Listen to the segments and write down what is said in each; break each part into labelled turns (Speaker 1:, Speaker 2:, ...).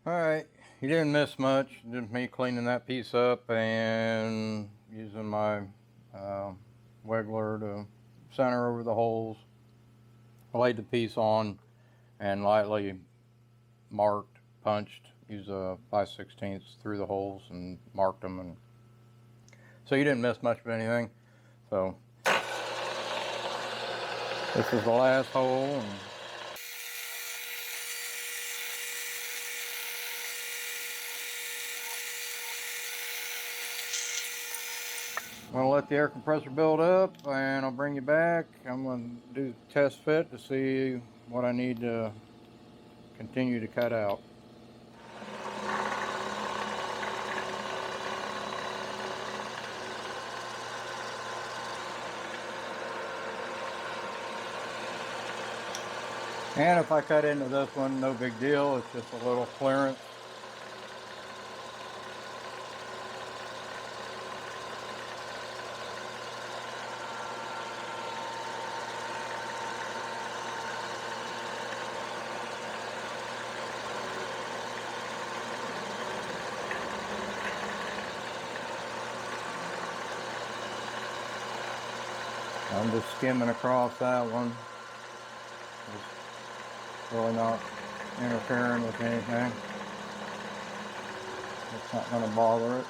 Speaker 1: Alright, you didn't miss much. Just me cleaning that piece up and using my wiggler to center over the holes. I laid the piece on and lightly marked, punched, used a 5/16 through the holes and marked them, and so you didn't miss much of anything. So this is the last hole. And I'm going to let the air compressor build up and I'll bring you back. I'm going to do the test fit to see what I need to continue to cut out. And if I cut into this one, no big deal. It's just a little clearance. I'm just skimming across that one. It's really not interfering with anything. It's not going to bother it.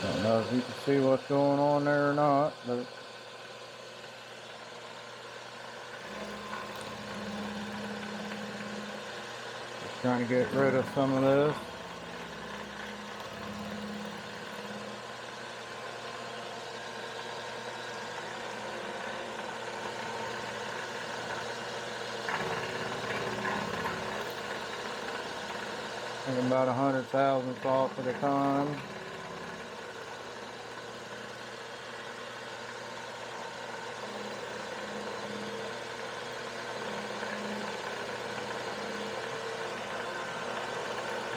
Speaker 1: I don't know if you can see what's going on there or not, but just trying to get rid of some of this. I'm about 100,000ths off at a time.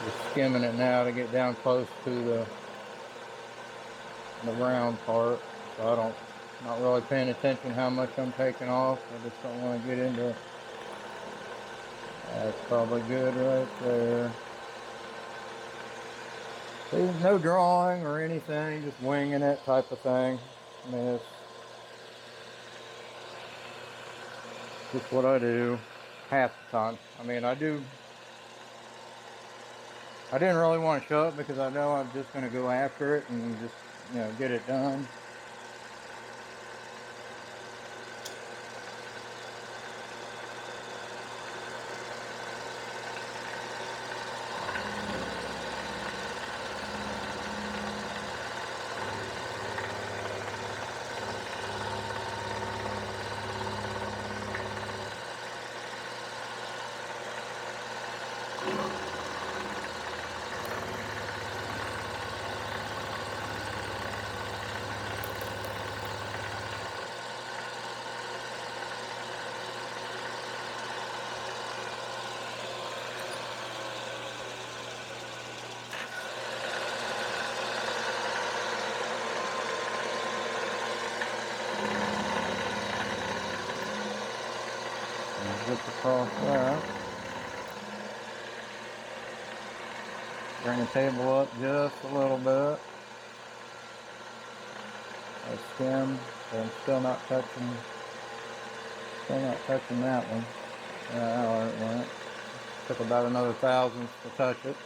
Speaker 1: Just skimming it now to get down close to the round part, so I don't, not really paying attention how much I'm taking off. I just don't want to get into. That's probably good right there. There's no drawing or anything, just winging it type of thing. I mean, it's just what I do half the time. I mean, I didn't really want to show it because I know I'm just going to go after it and just, get it done. Zip across that. Bring the table up just a little bit. I skim, but I'm still not touching that one. Yeah, it went. Took about another thousandth to touch it.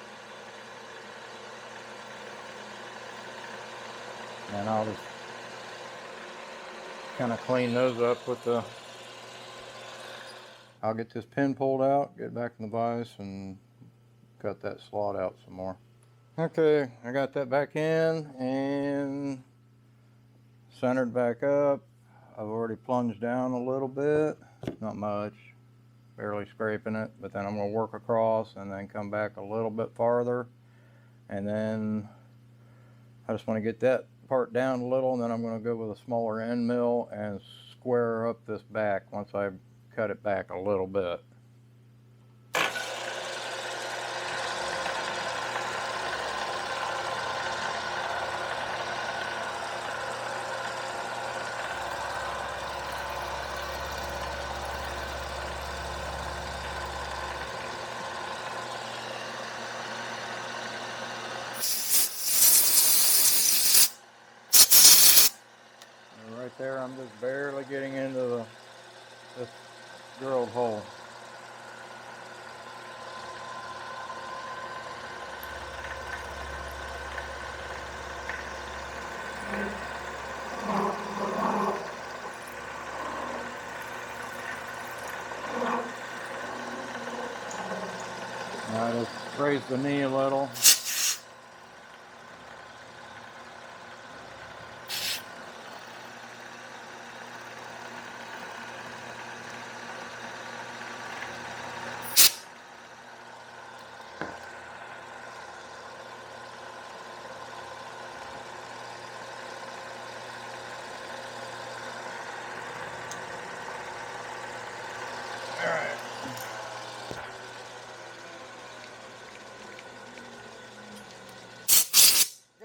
Speaker 1: And I'll just kind of clean those up with the, I'll get this pin pulled out, get it back in the vise, and cut that slot out some more. Okay, I got that back in and centered back up. I've already plunged down a little bit, not much, barely scraping it, but then I'm going to work across and then come back a little bit farther, and then I just want to get that part down a little, and then I'm going to go with a smaller end mill and square up this back once I cut it back a little bit. Right there, I'm just barely getting into this drilled hole. Now I just raise the knee a little.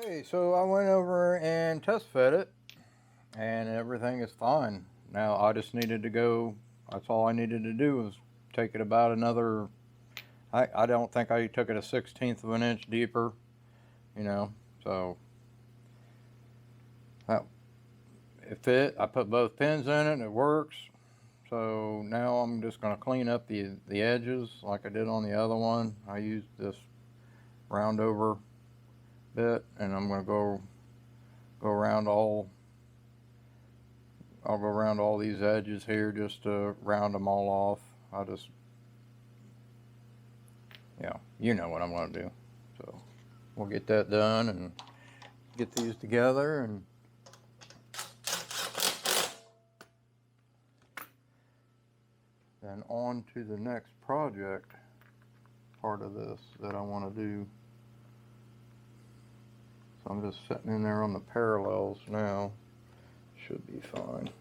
Speaker 1: Okay, so I went over and test fed it, and everything is fine. Now I just needed to go, that's all I needed to do was take it about another, I don't think I took it a 1/16 of an inch deeper, you know, so that, it fit. I put both pins in it, it works. So now I'm just going to clean up the edges like I did on the other one. I used this round over bit, and I'm going to go around all, I'll go around all these edges here just to round them all off. I'll just, yeah, you know what I'm going to do. So we'll get that done and get these together, and then on to the next project part of this that I want to do. So I'm just sitting in there on the parallels now. Should be fine.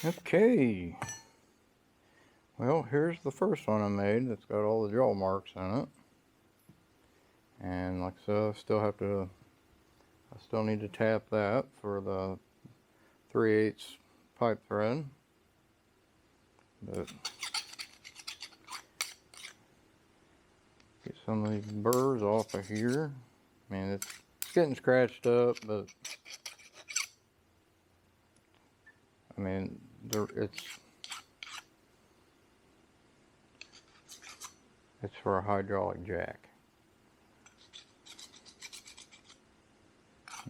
Speaker 1: Okay, well, here's the first one I made that's got all the jaw marks in it. And like I said, I still need to tap that for the 3/8 pipe thread. But get some of these burrs off of here. I mean, it's getting scratched up, but I mean, it's for a hydraulic jack.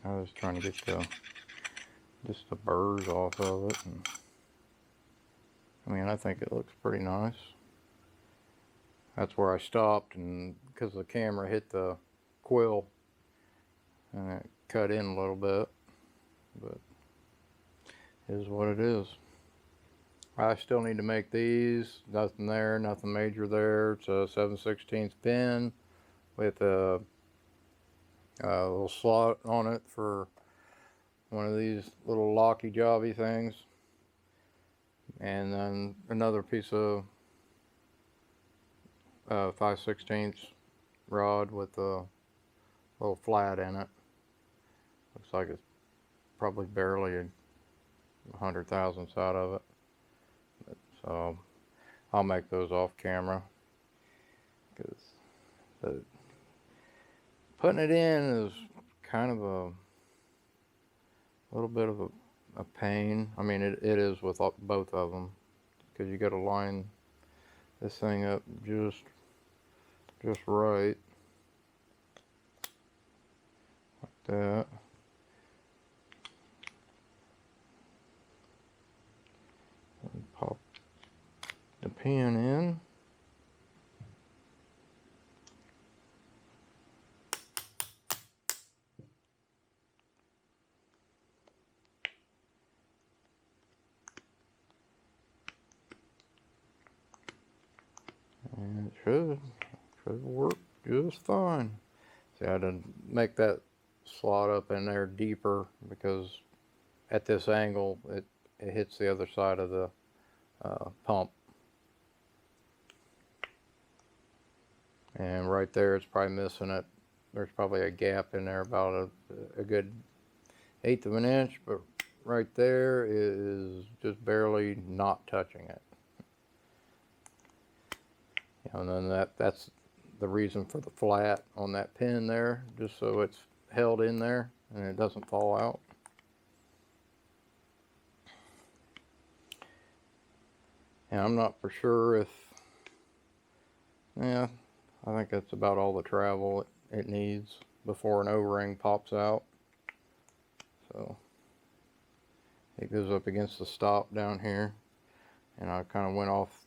Speaker 1: I was trying to get just the burrs off of it. And, I mean, I think it looks pretty nice. That's where I stopped, and because the camera hit the quill and it cut in a little bit, but it is what it is. I still need to make these. Nothing there, nothing major there. It's a 7/16 pin with a little slot on it for one of these little locky jobby things, and then another piece of 5/16 rod with a little flat in it. Looks like it's probably barely 100 thousandths out of it. So I'll make those off camera, because putting it in is kind of a little bit of a pain. I mean, it is with both of them, because you got to line this thing up just right, like that. And pop the pin in. And it should work just fine. See, I had to make that slot up in there deeper, because at this angle it hits the other side of the pump. And right there, it's probably missing it. There's probably a gap in there about a good 1/8 of an inch, but right there is just barely not touching it. And then that's the reason for the flat on that pin there, just so it's held in there and it doesn't fall out. And I'm not for sure if, yeah, I think that's about all the travel it needs before an O-ring pops out. So it goes up against the stop down here, and I kind of went off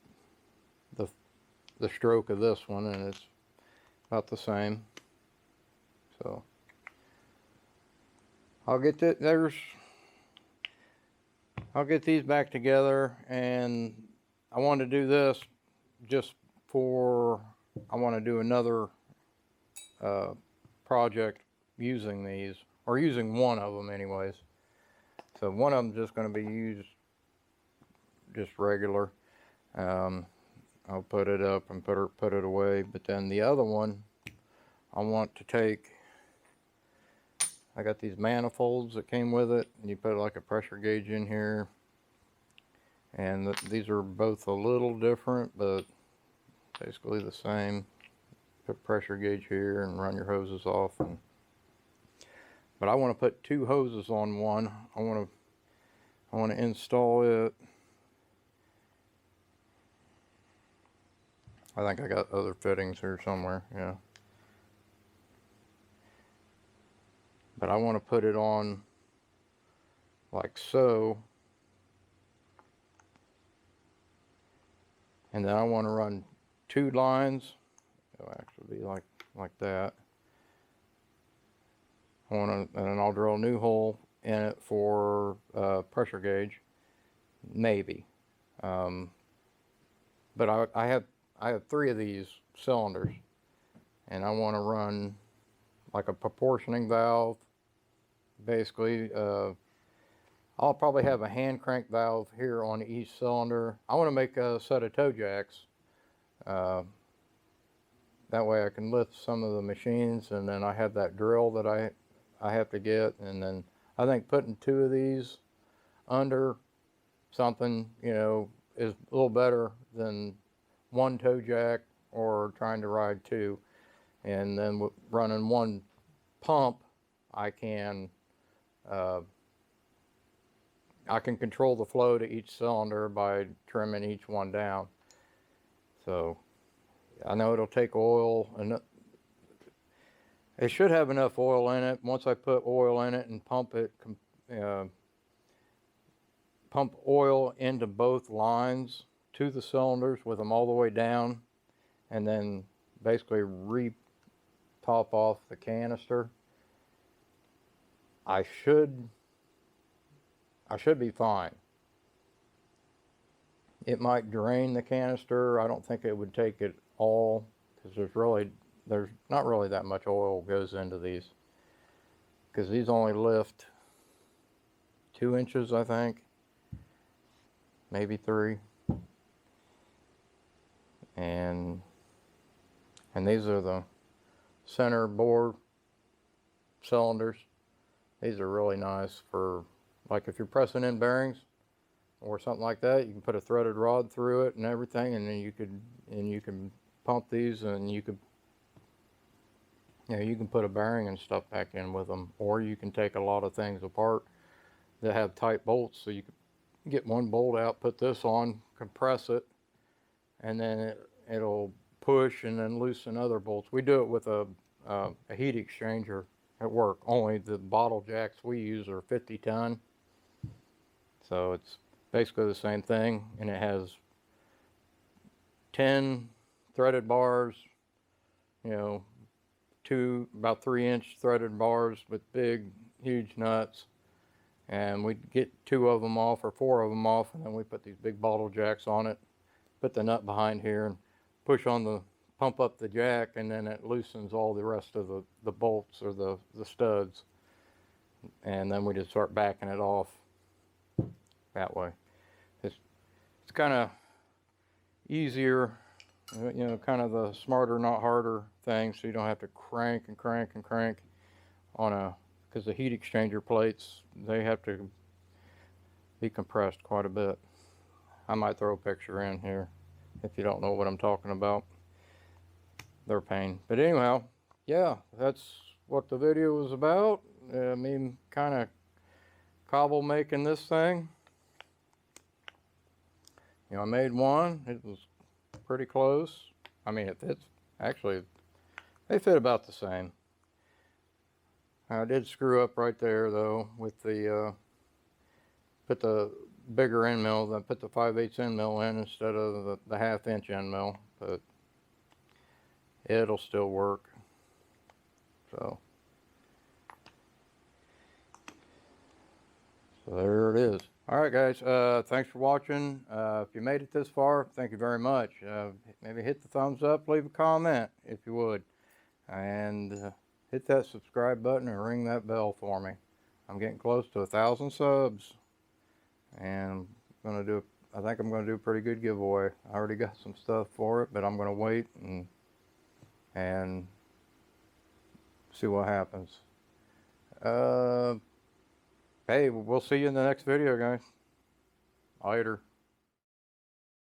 Speaker 1: the stroke of this one, and it's about the same. So I'll get these back together, and I want to do this just for, I want to do another project using these, or using one of them anyways. So one of them just going to be used just regular. I'll put it up and put it away, but then the other one I want to take, I got these manifolds that came with it, and you put like a pressure gauge in here, and these are both a little different but basically the same. Put pressure gauge here and run your hoses off, but I want to put 2 hoses on one. I want to install it. I think I got other fittings here somewhere, yeah. But I want to put it on like so. And then I want to run 2 lines. It'll actually be like that. And then I'll drill a new hole in it for pressure gauge, maybe. But I have 3 of these cylinders, and I want to run like a proportioning valve. Basically, I'll probably have a hand crank valve here on each cylinder. I want to make a set of toe jacks. that way I can lift some of the machines, and then I have that drill that I have to get, and then I think putting 2 of these under something, you know, is a little better than 1 toe jack or trying to ride 2. And then running 1 pump, I can control the flow to each cylinder by trimming each one down. So I know it'll take oil, and it should have enough oil in it. Once I put oil in it and pump it, pump oil into both lines to the cylinders with them all the way down, and then basically top off the canister, I should be fine. It might drain the canister. I don't think it would take it all, because there's not really that much oil goes into these, because these only lift 2 inches, I think, maybe 3. And these are the center bore cylinders. These are really nice for, like, if you're pressing in bearings or something like that, you can put a threaded rod through it and everything, and then you can pump these, and you can put a bearing and stuff back in with them, or you can take a lot of things apart that have tight bolts, so you can get 1 bolt out, put this on, compress it, and then it'll push and then loosen other bolts. We do it with a heat exchanger at work, only the bottle jacks we use are 50 ton. So it's basically the same thing, and it has 10 threaded bars, you know, 2 about 3-inch threaded bars with big, huge nuts. And we get 2 of them off or 4 of them off, and then we put these big bottle jacks on it, put the nut behind here, and push on the, pump up the jack, and then it loosens all the rest of the bolts or the studs. And then we just start backing it off that way. It's kind of easier, you know, kind of the smarter, not harder thing, so you don't have to crank and crank and crank on a, because the heat exchanger plates, they have to be compressed quite a bit. I might throw a picture in here if you don't know what I'm talking about. They're a pain. But anyhow, yeah, that's what the video was about. Me kind of cobble making this thing. You know, I made one. It was pretty close. I mean, it fits. Actually, they fit about the same. I did screw up right there though with the put the bigger end mill. I put the 5/8 end mill in instead of the 1/2 inch end mill, but it'll still work. So there it is. All right, guys. Thanks for watching. If you made it this far, thank you very much. Maybe hit the thumbs up, leave a comment if you would, and hit that subscribe button and ring that bell for me. I'm getting close to 1,000 subs, and I think I'm gonna do a pretty good giveaway. I already got some stuff for it, but I'm gonna wait and see what happens. Hey, we'll see you in the next video, guys. Later.